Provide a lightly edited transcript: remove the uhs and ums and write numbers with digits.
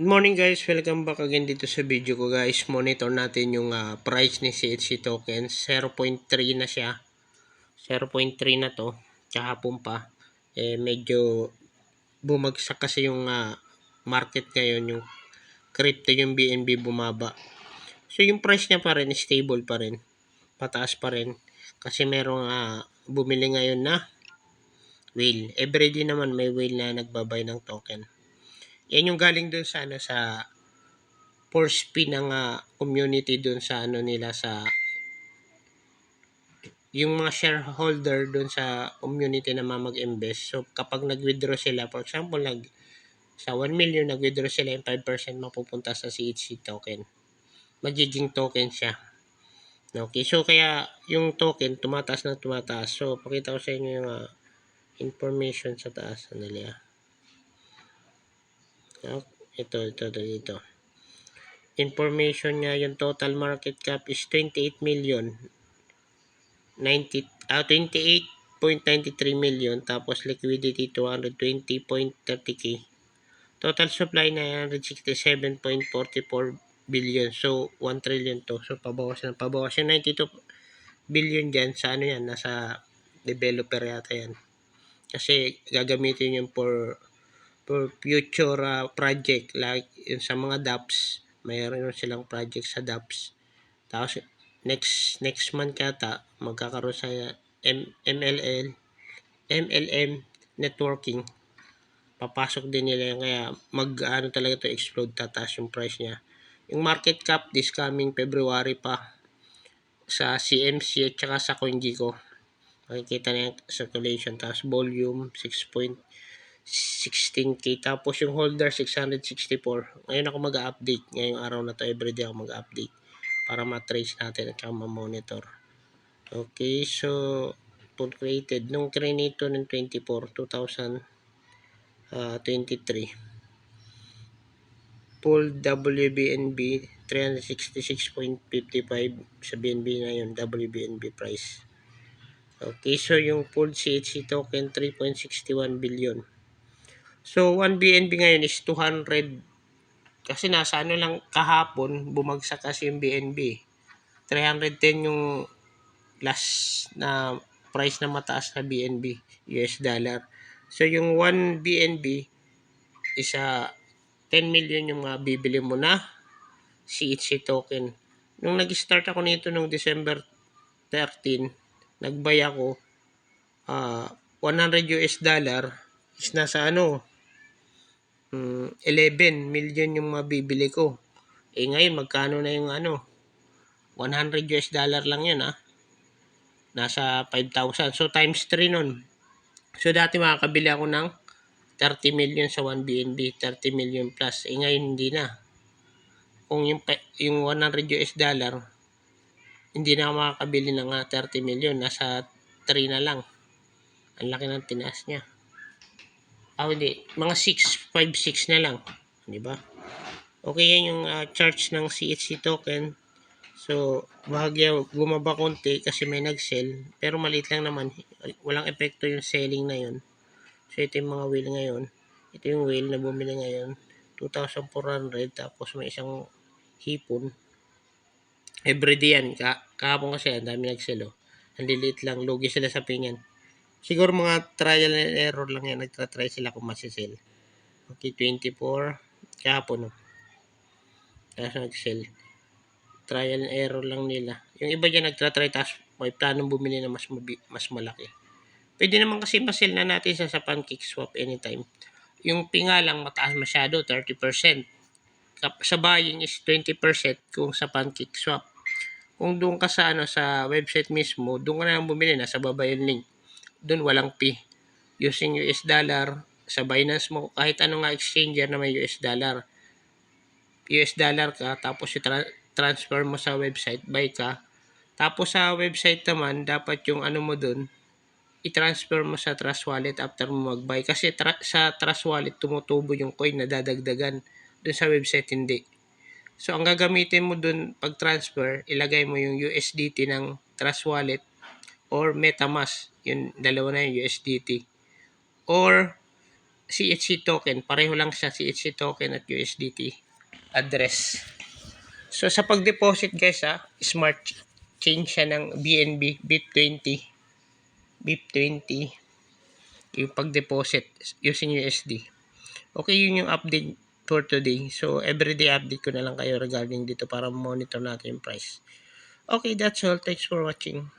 Good morning guys, welcome back again dito sa video ko guys. Monitor natin yung price ni CHC token. 0.3 na siya. 0.3 na to. Kahapon pa. Medyo bumagsak kasi yung market ngayon. Yung crypto, yung BNB bumaba. So yung price niya pa rin, stable pa rin. Pataas pa rin. Kasi merong bumili ngayon na whale. Everyday naman may whale na nagbabay ng token. Yan yung galing dun sa force fee ng community dun sa nila sa yung mga shareholder dun sa community na mag-invest. So kapag nag-withdraw sila, for example, sa 1 million nag-withdraw sila, yung 5% mapupunta sa CHC token. Magiging token siya. Okay, so kaya yung token tumataas na tumataas. So pakita ko sa inyo yung information sa taas nila. Ito dito. Information niya, yung total market cap is 28 million 28.93 million, tapos liquidity 220.30k, total supply 967.44 billion. So 1 trillion to. So pabawas yung 92 billion dyan sa yan, nasa developer yata yan, kasi gagamitin yun for future project, like yun sa mga dApps. Mayroon silang project sa dApps. Tapos next month kata magkakaroon sa MLM networking. Papasok din nila yan, kaya talaga to explode, tataas yung price niya. Yung market cap this coming February pa sa CMC at saka sa CoinGecko. Makikita na yung circulation, tapos volume 6.16k, tapos yung holder 664. Ngayon ako mag-update, ngayong araw na to, everyday ako mag-update para ma-trace natin at saka ma-monitor. Okay, so full created nung Crenito ng 2023. Full WBNB 366.55 sa BNB na yung WBNB price. Okay, so yung full CHC token 3.61 billion. So 1 BNB ngayon is 200, kasi nasa lang kahapon, bumagsak kasi yung BNB. 310 yung last na price na mataas na BNB, US dollar. So yung 1 BNB is 10 million yung bibili mo na CHC token. Nung nag-start ako nito nung December 13, nagbay ako 100 US dollar is nasa 11 million yung mabibili ko. Ngayon magkano na yung 100 US dollar lang yun nasa 5,000. So times 3 nun. So dati makakabili ako ng 30 million sa 1 BNB, 30 million plus. Ngayon hindi na. Kung yung 100 US dollar, hindi na ako makakabili ng 30 million. Nasa 3 na lang. Ang laki ng tinaas niya. Hindi. Mga 6, 5, 6 na lang. Diba? Okay, yan yung charge ng CHC token. So, bahagya bumaba konti kasi may nag-sell. Pero maliit lang naman. Walang epekto yung selling na yun. So, ito yung mga whale ngayon. Ito yung whale na bumili ngayon. 2,400. Tapos may isang hipon. Everyday yan. Kahapon kasi ang dami nag-sell. Ang liliit lang. Lugi sila sa pingan. Siguro mga trial and error lang yan. Nagtatry sila kung masisell. Okay, 24. Kahapon. Tapos nag-sell. Trial and error lang nila. Yung iba dyan nagtatry, tapos may planong bumili na mas malaki. Pwede naman kasi masell na natin sa Pancake Swap anytime. Yung pinga lang mataas masyado, 30%. Sa buying is 20% kung sa Pancake Swap. Kung doon ka sa sa website mismo, doon ka na lang bumili, nasa baba yung link. Doon walang fee. Using US dollar sa Binance mo, kahit anong exchanger na may US dollar. US dollar ka, tapos transfer mo sa website, buy ka. Tapos sa website naman, dapat yung mo doon, i-transfer mo sa Trust Wallet after mo mag-buy. Kasi sa Trust Wallet, tumutubo yung coin na dadagdagan. Doon sa website, hindi. So, ang gagamitin mo doon pag-transfer, ilagay mo yung USDT ng Trust Wallet or MetaMask. Yung dalawa na yung USDT. Or CHC token. Pareho lang siya, CHC token at USDT address. So sa pag-deposit guys smart chain siya ng BNB BIP20. BIP20 yung pag-deposit using USD. Okay, yun yung update for today. So everyday update ko na lang kayo regarding dito para monitor natin yung price. Okay, that's all. Thanks for watching.